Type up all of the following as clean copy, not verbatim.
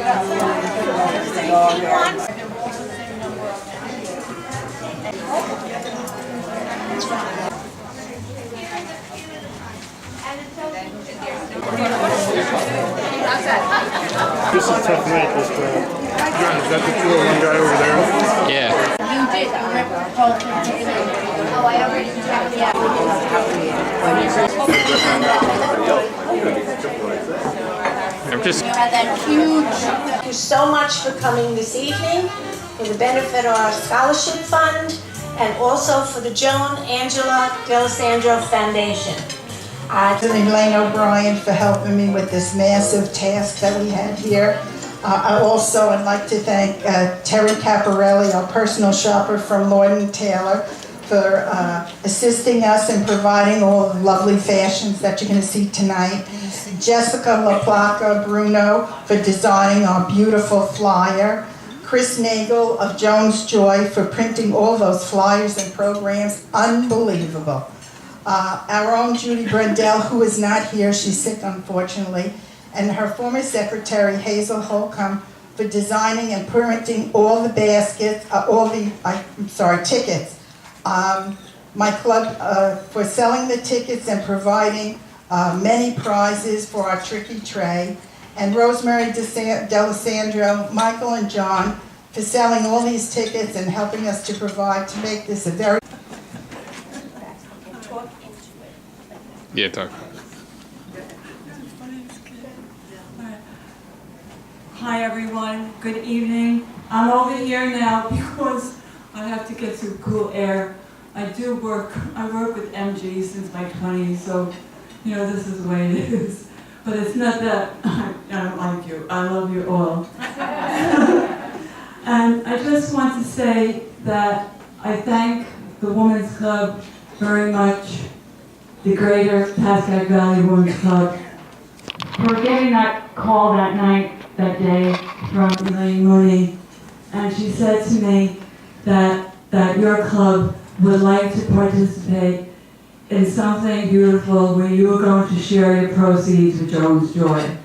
This is a tough night, but is that the 201 guy over there? Yeah. You did. Oh, I already checked. Yeah. I'm just. You had that huge. Thank you so much for coming this evening for the benefit of our scholarship fund and also for the Joan Angela D'Alessandro Foundation. And Elaine O'Brien for helping me with this massive task that we had here. I also would like to thank Terry Caparelli, our personal shopper from Lord & Taylor, for assisting us in providing all the lovely fashions that you're going to see tonight. Jessica LaPlaca Bruno for designing our beautiful flyer. Chris Nagel of Jones Joy for printing all those flyers and programs. Unbelievable. Our own Judy Brendel, who is not here, she's sick unfortunately, and her former secretary Hazel Holcomb for designing and printing all the baskets, tickets. My club for selling the tickets and providing many prizes for our tricky tray, and Rosemary D'Alessandro, Michael and John for selling all these tickets and helping us to provide to make this a very Yeah, talk. Hi everyone, good evening. I'm over here now because I have to get some cool air. I work with MG since my 20s, so you know this is the way it is. But it's not that I don't like you, I love you all. And I just want to say that I thank the Women's Club very much, the Greater Pascagoula Valley Women's Club, for getting that call that night, that day, from Elaine Mooney. And she said to me that your club would like to participate in something beautiful where you were going to share your proceeds with Jones Joy.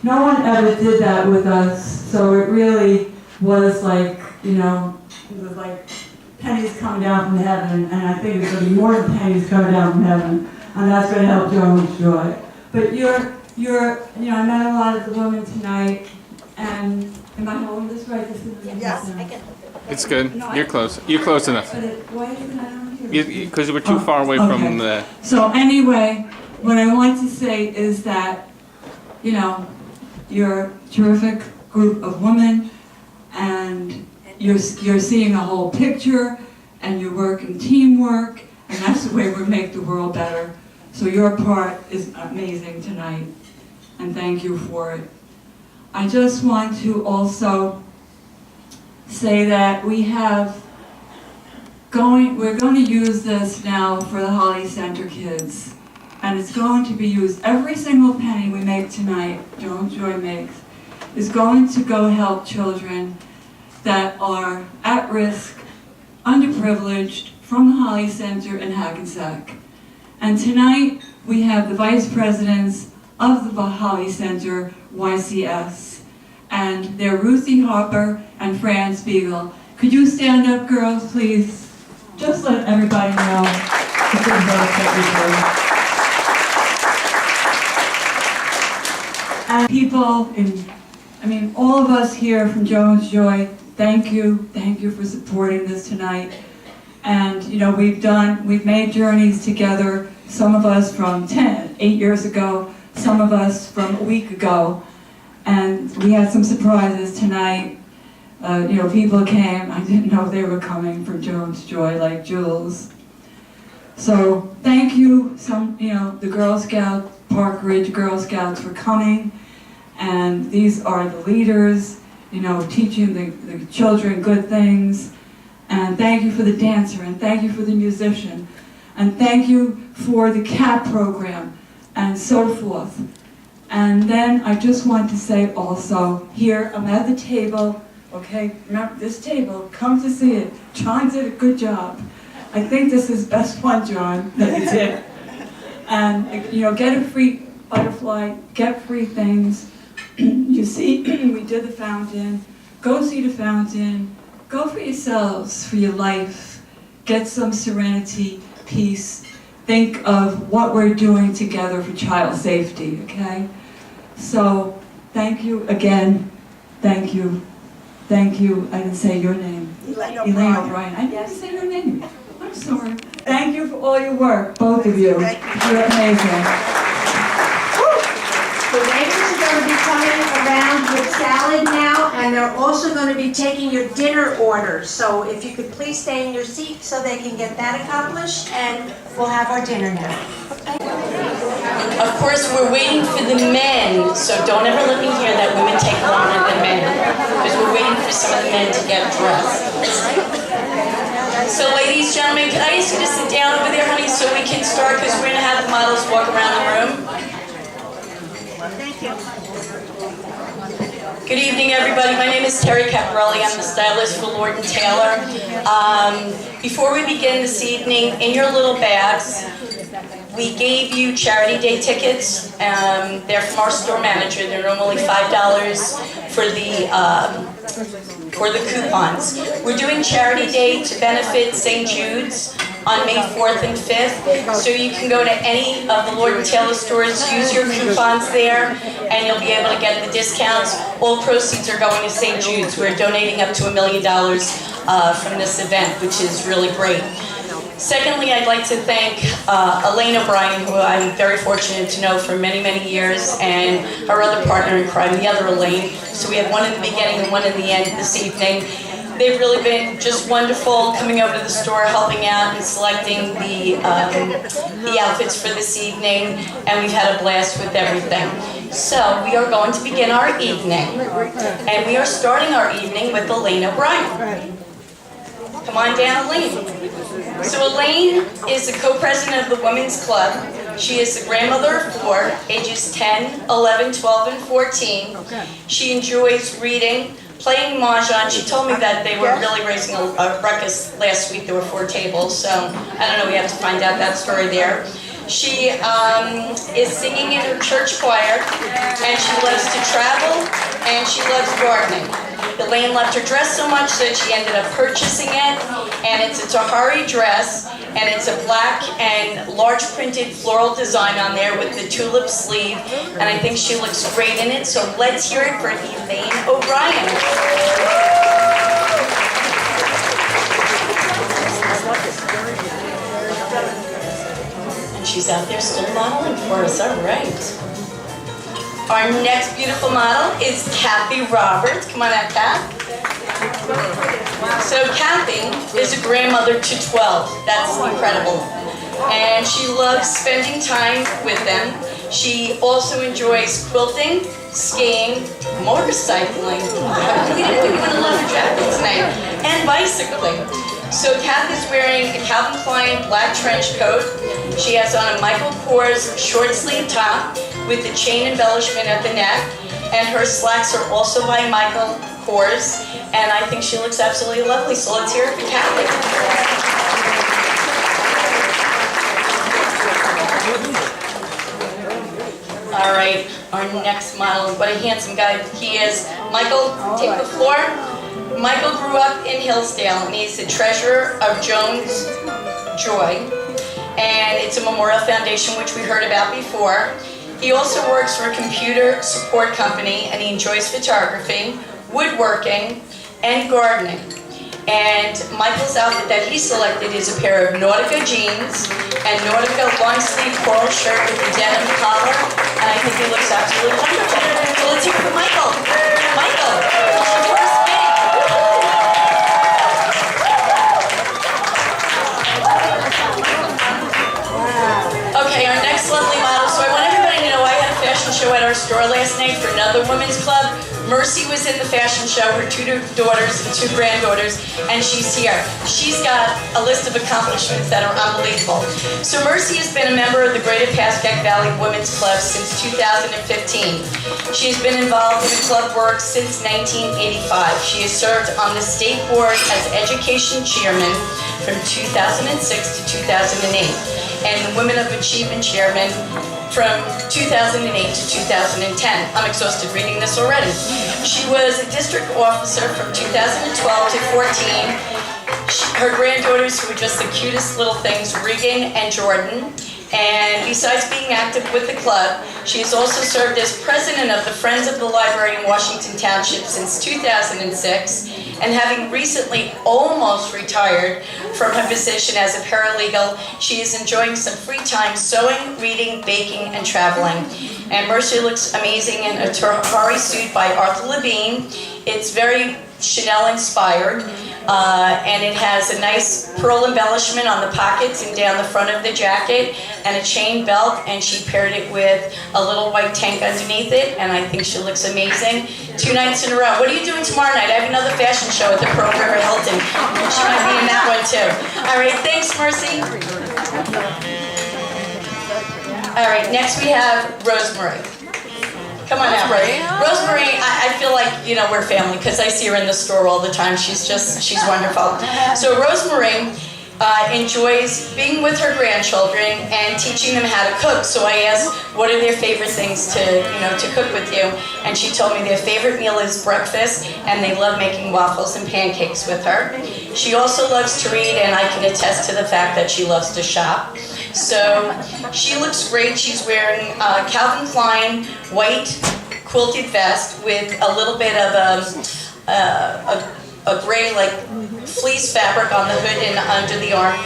No one ever did that with us, so it really was like, you know, it was like pennies coming down from heaven, and I think it's going to be more than pennies coming down from heaven, and that's going to help Jones Joy. But you know, I met a lot of the women tonight, and am I holding this right? This is Yes, I can. It's good. You're close. You're close enough. But why isn't I on here? Because we're too far away from the. So anyway, what I want to say is that, you know, you're a terrific group of women, and you're seeing a whole picture, and you work in teamwork, and that's the way we make the world better. So your part is amazing tonight, and thank you for it. I just want to also say that we're going to use this now for the Holly Center kids, and it's going to be used. Every single penny we make tonight, Jones Joy makes, is going to go help children that are at risk, underprivileged, from the Holly Center in Hackensack. And tonight we have the vice presidents of the Holly Center YCS, and they're Ruthie Harper and Fran Spiegel. Could you stand up, girls, please? Just let everybody know the good work that you do. And people all of us here from Jones Joy, thank you for supporting this tonight. And you know, we've made journeys together, some of us from 8 years ago, some of us from a week ago, and we had some surprises tonight. You know, people came, I didn't know they were coming from Jones Joy, like Jules. So thank you, the Girl Scouts, Park Ridge Girl Scouts, for coming. And these are the leaders, you know, teaching the children good things. And thank you for the dancer, and thank you for the musician, and thank you for the CAP program, and so forth. And then I just want to say also, here, I'm at the table, okay? Remember this table, come to see it. John did a good job. I think this is best one, John, that you did. And, you know, get a free butterfly, get free things. You see, we did the fountain. Go see the fountain. Go for yourselves, for your life. Get some serenity, peace. Think of what we're doing together for child safety, okay? So, thank you again. Thank you. Thank you. I didn't say your name. Elaine O'Brien. I didn't say your name. I'm sorry. Thank you for all your work, both of you. You're amazing. The waiters are going to be coming around with salad now, and they're also going to be taking your dinner orders. So if you could please stay in your seat so they can get that accomplished, and we'll have our dinner now. Of course, we're waiting for the men, so don't ever let me hear that women take longer than men, because we're waiting for some of the men to get dressed. So ladies, gentlemen, can I ask you to sit down over there, honey, so we can start, because we're going to have the models walk around the room. Thank you. Good evening, everybody. My name is Terry Caparelli. I'm the stylist for Lord & Taylor. Before we begin this evening, in your little bags, we gave you Charity Day tickets. They're from our store manager. They're normally $5 for the coupons. We're doing Charity Day to benefit St. Jude's on May 4th and 5th. So you can go to any of the Lord & Taylor stores, use your coupons there, and you'll be able to get the discounts. All proceeds are going to St. Jude's. We're donating up to $1 million from this event, which is really great. Secondly, I'd like to thank Elaine O'Brien, who I'm very fortunate to know for many, many years, and her other partner in crime, the other Elaine. So we have one in the beginning and one in the end this evening. They've really been just wonderful coming over to the store, helping out and selecting the outfits for this evening, and we've had a blast with everything. So we are going to begin our evening, and we are starting our evening with Elaine O'Brien. Come on down, Elaine. So Elaine is the co-president of the Women's Club. She is the grandmother of 4, ages 10, 11, 12, and 14. She enjoys reading, playing mahjong. She told me that they were really raising a ruckus last week. There were 4 tables, so I don't know, we have to find out that story there. She is singing in her church choir, and she loves to travel, and she loves gardening. Elaine loved her dress so much that she ended up purchasing it, and it's a Tahari dress, and it's a black and large printed floral design on there with the tulip sleeve, and I think she looks great in it, so let's hear it for Elaine O'Brien. And she's out there still modeling for us, all right. Our next beautiful model is Kathy Roberts. Come on out, Kath. So Kathy is a grandmother to 12. That's incredible. And she loves spending time with them. She also enjoys quilting, skiing, motorcycling. We didn't put you in a leather jacket tonight. And bicycling. So Kath is wearing a Calvin Klein black trench coat. She has on a Michael Kors short sleeve top with the chain embellishment at the neck, and her slacks are also by Michael Kors, and I think she looks absolutely lovely, so let's hear it for Kathy. All right, our next model, what a handsome guy he is. Michael, take the floor. Michael grew up in Hillsdale, and he's the treasurer of Jones Joy, and it's a memorial foundation which we heard about before. He also works for a computer support company, and he enjoys photography, woodworking, and gardening. And Michael's outfit that he selected is a pair of Nautica jeans and Nautica long-sleeve coral shirt with a denim collar, and I think he looks absolutely wonderful. So let's hear it for Michael. Michael, first meeting. Okay, our next lovely model. So I want everybody to know I had a fashion show at our store last night for another women's club. Mercy was in the fashion show, her 2 daughters and 2 granddaughters, and she's here. She's got a list of accomplishments that are unbelievable. So Mercy has been a member of the Greater Pascack Valley Women's Club since 2015. She's been involved in club work since 1985. She has served on the state board as education chairman from 2006 to 2008. and the Women of Achievement Chairman from 2008 to 2010. I'm exhausted reading this already. She was a district officer from 2012 to 14. Her granddaughters, who were just the cutest little things, Regan and Jordan. And besides being active with the club, she has also served as president of the Friends of the Library in Washington Township since 2006, and having recently almost retired from her position as a paralegal, she is enjoying some free time sewing, reading, baking, and traveling. And Mercy looks amazing in a Tahari suit by Arthur Levine. It's very Chanel inspired, and it has a nice pearl embellishment on the pockets and down the front of the jacket, and a chain belt, and she paired it with a little white tank underneath it, and I think she looks amazing. 2 nights in a row. What are you doing tomorrow night? I have another fashion show at the Pearl River Hilton. She might be in that one too. All right, thanks, Mercy. All right, next we have Rosemary. Come on out, Rosemary. Rosemary, I feel like, you know, we're family because I see her in the store all the time. She's wonderful. So Rosemary enjoys being with her grandchildren and teaching them how to cook. So I asked, what are their favorite things to cook with you? And she told me their favorite meal is breakfast, and they love making waffles and pancakes with her. She also loves to read, and I can attest to the fact that she loves to shop. So she looks great. She's wearing Calvin Klein white quilted vest with a little bit of a gray like fleece fabric on the hood and under the arm.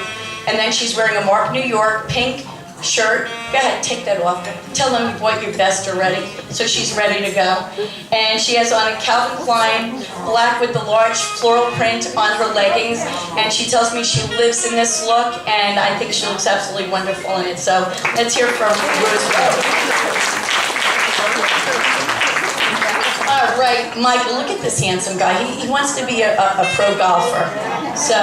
And then she's wearing a Mark New York pink shirt. Go ahead, take that off. Tell them what your vest are ready. So she's ready to go. And she has on a Calvin Klein black with the large floral print on her leggings. And she tells me she lives in this look, and I think she looks absolutely wonderful in it. So let's hear from Rosemary. All right, Michael, look at this handsome guy. He wants to be a pro golfer. So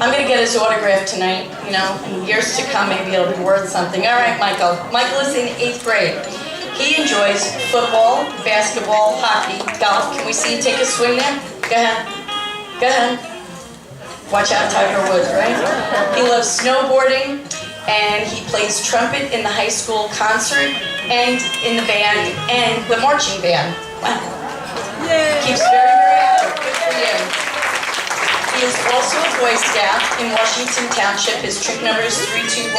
I'm going to get his autograph tonight. You know, in years to come, maybe it'll be worth something. All right, Michael. Michael is in 8th grade. He enjoys football, basketball, hockey, golf. Can we see you take a swing there? Go ahead. Go ahead. Watch out, Tiger Woods, right? He loves snowboarding, and he plays trumpet in the high school concert and in the band and the marching band. Wow. Keeps very, very active. Good for you. He is also a Boy Scout in Washington Township. His troop number is 321.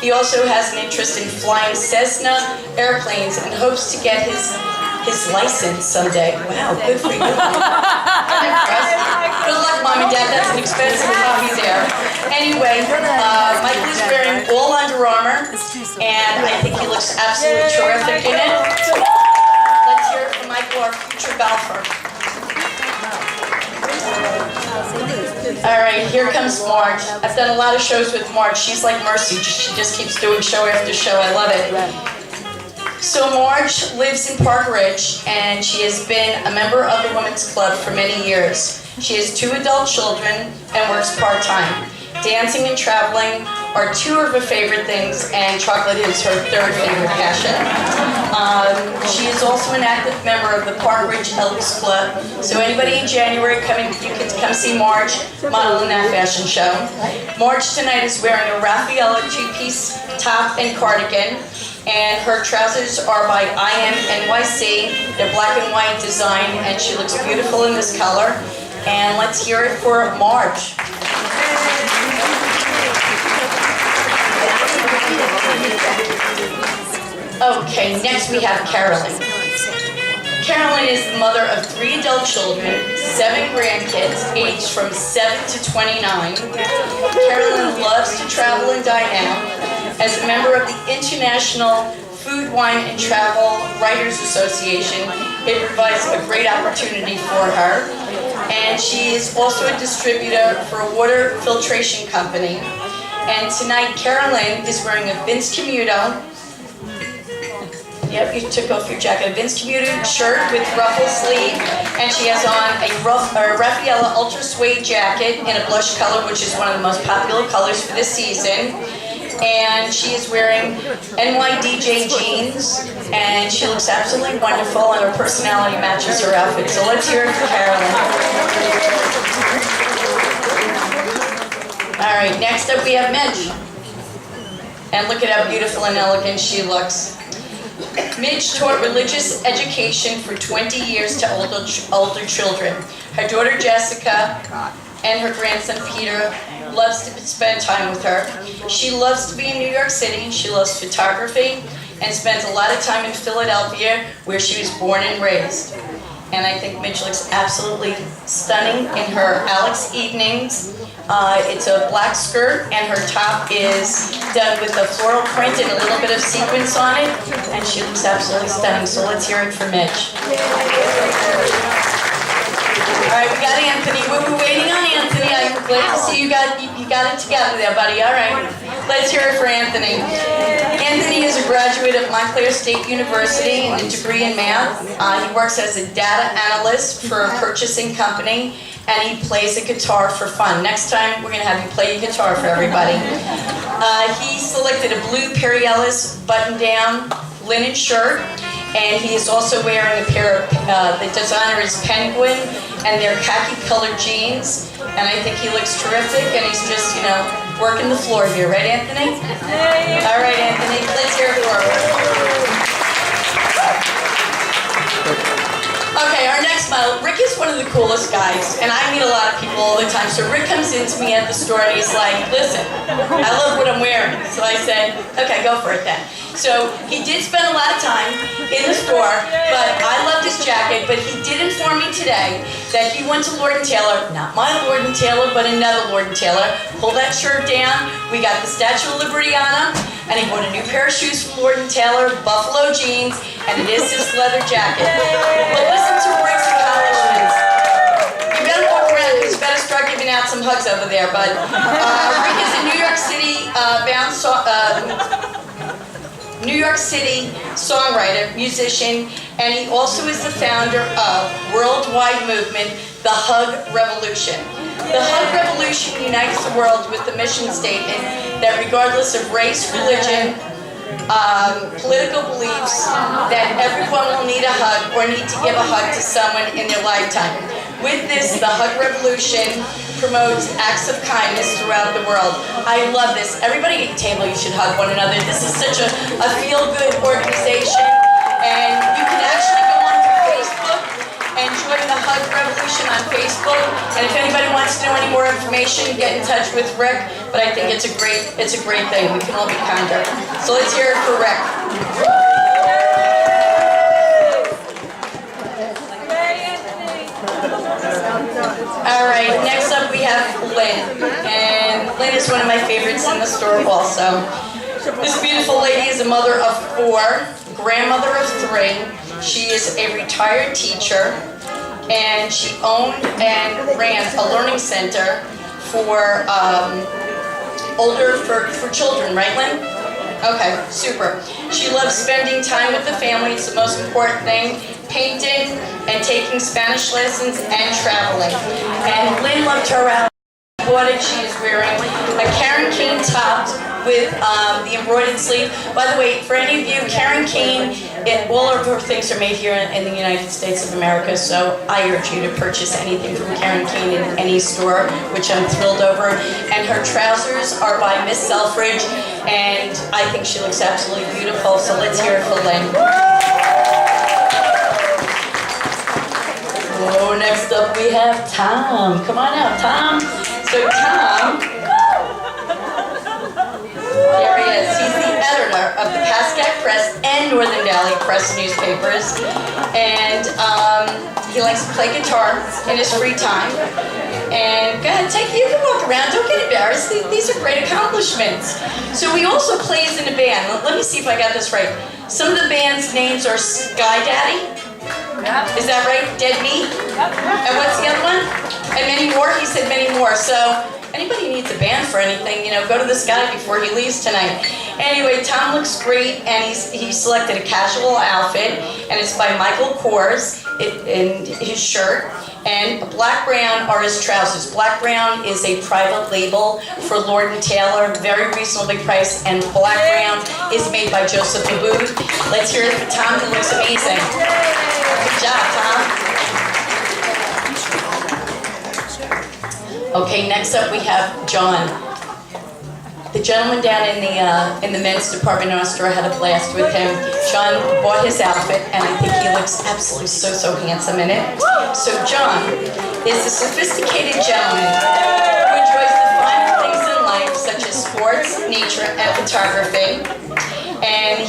He also has an interest in flying Cessna airplanes and hopes to get his license someday. Wow, good for you. I'm impressed. Good luck, Mom and Dad. That's an expensive hobby there. Anyway, Michael is wearing all Under Armour, and I think he looks absolutely terrific in it. Let's hear it from Michael, our future golfer. All right, here comes Marge. I've done a lot of shows with Marge. She's like Mercy. She just keeps doing show after show. I love it. So Marge lives in Park Ridge, and she has been a member of the Women's Club for many years. She has 2 adult children and works part-time. Dancing and traveling are 2 of her favorite things, and chocolate is her 3rd favorite passion. She is also an active member of the Park Ridge Elks Club. So anybody in January, you can come see Marge model in that fashion show. Marge tonight is wearing a Raffaella 2-piece top and cardigan, and her trousers are by IMNYC. They're black and white design, and she looks beautiful in this color. And let's hear it for Marge. Okay, next we have Carolyn. Carolyn is the mother of 3 adult children, 7 grandkids, aged from 7 to 29. Carolyn loves to travel and dine out. As a member of the International Food, Wine, and Travel Writers Association, it provides a great opportunity for her. And she is also a distributor for a water filtration company. And tonight, Carolyn is wearing a Vince Camuto. Yep, you took off your jacket. A Vince Camuto shirt with ruffle sleeve, and she has on a Raffaella Ultra Suede jacket in a blush color, which is one of the most popular colors for this season. And she is wearing NYDJ jeans, and she looks absolutely wonderful, and her personality matches her outfit. So let's hear it for Carolyn. All right, next up we have Midge. And look at how beautiful and elegant she looks. Midge taught religious education for 20 years to older children. Her daughter Jessica and her grandson Peter loves to spend time with her. She loves to be in New York City. She loves photography and spends a lot of time in Philadelphia, where she was born and raised. And I think Midge looks absolutely stunning in her Alex Evenings. It's a black skirt, and her top is done with a floral print and a little bit of sequins on it, and she looks absolutely stunning. So let's hear it for Midge. All right, we got Anthony. We're waiting on Anthony. I'm glad to see you got it together there, buddy. All right, let's hear it for Anthony. Anthony is a graduate of Montclair State University in a degree in math. He works as a data analyst for a purchasing company, and he plays a guitar for fun. Next time, we're going to have you play a guitar for everybody. He selected a blue Perry Ellis button-down linen shirt, and he is also wearing a pair of, the designer is Penguin, and they're khaki-colored jeans, and I think he looks terrific, and he's just, working the floor here. Right, Anthony? All right, Anthony, let's hear it for him. Okay, our next model, Rick is one of the coolest guys, and I meet a lot of people all the time. So Rick comes into me at the store and he's like, listen, I love what I'm wearing. So I said, okay, go for it then. So he did spend a lot of time in the store, but I loved his jacket, but he did inform me today that he went to Lord & Taylor, not my Lord & Taylor, but another Lord & Taylor. Pull that shirt down, we got the Statue of Liberty on him, and he bought a new pair of shoes from Lord & Taylor, buffalo jeans, and it is his leather jacket. But listen to Rick's accomplishments. You better walk around, because you better start giving out some hugs over there, bud. Rick is a New York City New York City songwriter, musician, and he also is the founder of worldwide movement, the Hug Revolution. The Hug Revolution unites the world with the mission statement that regardless of race, religion, political beliefs, that everyone will need a hug or need to give a hug to someone in their lifetime. With this, the Hug Revolution promotes acts of kindness throughout the world. I love this. Everybody at the table, you should hug one another. This is such a feel-good organization, and you can actually go onto Facebook and join the Hug Revolution on Facebook. And if anybody wants to know any more information, get in touch with Rick. But I think it's a great thing. We can all be kinder. So let's hear it for Rick. All right, next up we have Lynn. And Lynn is one of my favorites in the store also. This beautiful lady is a mother of 4, grandmother of 3. She is a retired teacher, and she owned and ran a learning center for for children, right, Lynn? Okay, super. She loves spending time with the family. It's the most important thing. Painting and taking Spanish lessons and traveling. And Lynn loved her out. What she is wearing a Karen Kane top with the embroidered sleeve. By the way, for any of you, Karen Kane, all of her things are made here in the United States of America, so I urge you to purchase anything from Karen Kane in any store, which I'm thrilled over. And her trousers are by Miss Selfridge, and I think she looks absolutely beautiful, so let's hear it for Lynn. Oh, next up we have Tom. Come on out, Tom. So Tom, there he is. He's the editor of the Pascack Press and Northern Valley Press newspapers. And he likes to play guitar in his free time. And go ahead, you can walk around, don't get embarrassed. These are great accomplishments. So he also plays in a band. Let me see if I got this right. Some of the band's names are Sky Daddy. Is that right? Dead Meat? And what's the other one? And many more? He said many more. So anybody needs a band for anything, go to this guy before he leaves tonight. Anyway, Tom looks great, and he selected a casual outfit, and it's by Michael Kors in his shirt. And black brown are his trousers. Black brown is a private label for Lord & Taylor, very reasonably priced, and black brown is made by Joseph Abood. Let's hear it for Tom, who looks amazing. Good job, Tom. Okay, next up we have John. The gentleman down in the men's department in our store had a blast with him. John bought his outfit, and I think he looks absolutely so handsome in it. So John is a sophisticated gentleman who enjoys the finer things in life, such as sports, nature, and photography. And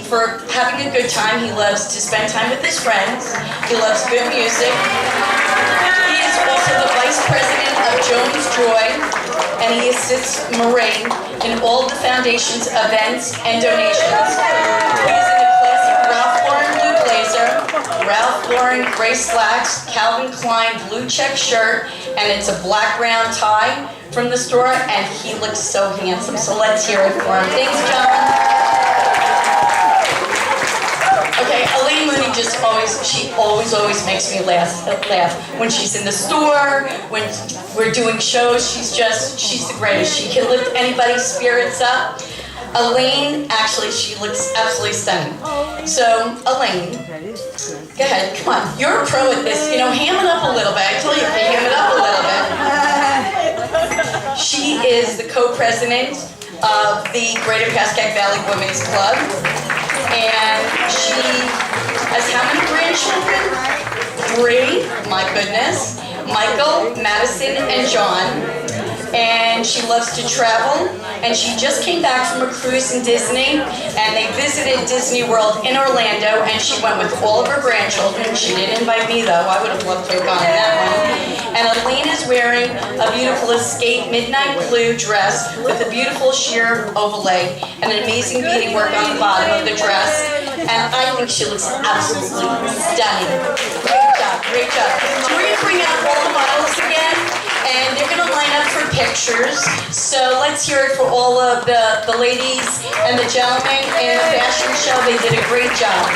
for having a good time, he loves to spend time with his friends. He loves good music. He is also the vice president of Jones Joy, and he assists Marie in all the foundation's events and donations. He is in the classic Ralph Lauren blue blazer, Ralph Lauren gray slacks, Calvin Klein blue check shirt, and it's a black round tie from the store, and he looks so handsome. So let's hear it for him. Thanks, John. Okay, Elaine Mooney she always makes me laugh. When she's in the store, when we're doing shows, she's the greatest. She can lift anybody's spirits up. Elaine, actually, she looks absolutely stunning. So, Elaine, go ahead, come on. You're a pro at this. Ham it up a little bit. I told you to ham it up a little bit. She is the co-president of the Greater Pascack Valley Women's Club. And she has how many grandchildren? 3, my goodness. Michael, Madison, and John. And she loves to travel. And she just came back from a cruise in Disney. And they visited Disney World in Orlando. And she went with all of her grandchildren. She didn't invite me, though. I would have loved to have gone in that one. And Elaine is wearing a beautiful Escape Midnight Blue dress with a beautiful sheer overlay and an amazing beadwork on the bottom of the dress. And I think she looks absolutely stunning. Great job. So we're going to bring out all the models again, and they're going to line up for pictures. So let's hear it for all of the ladies and the gentlemen in the fashion show. They did a great job.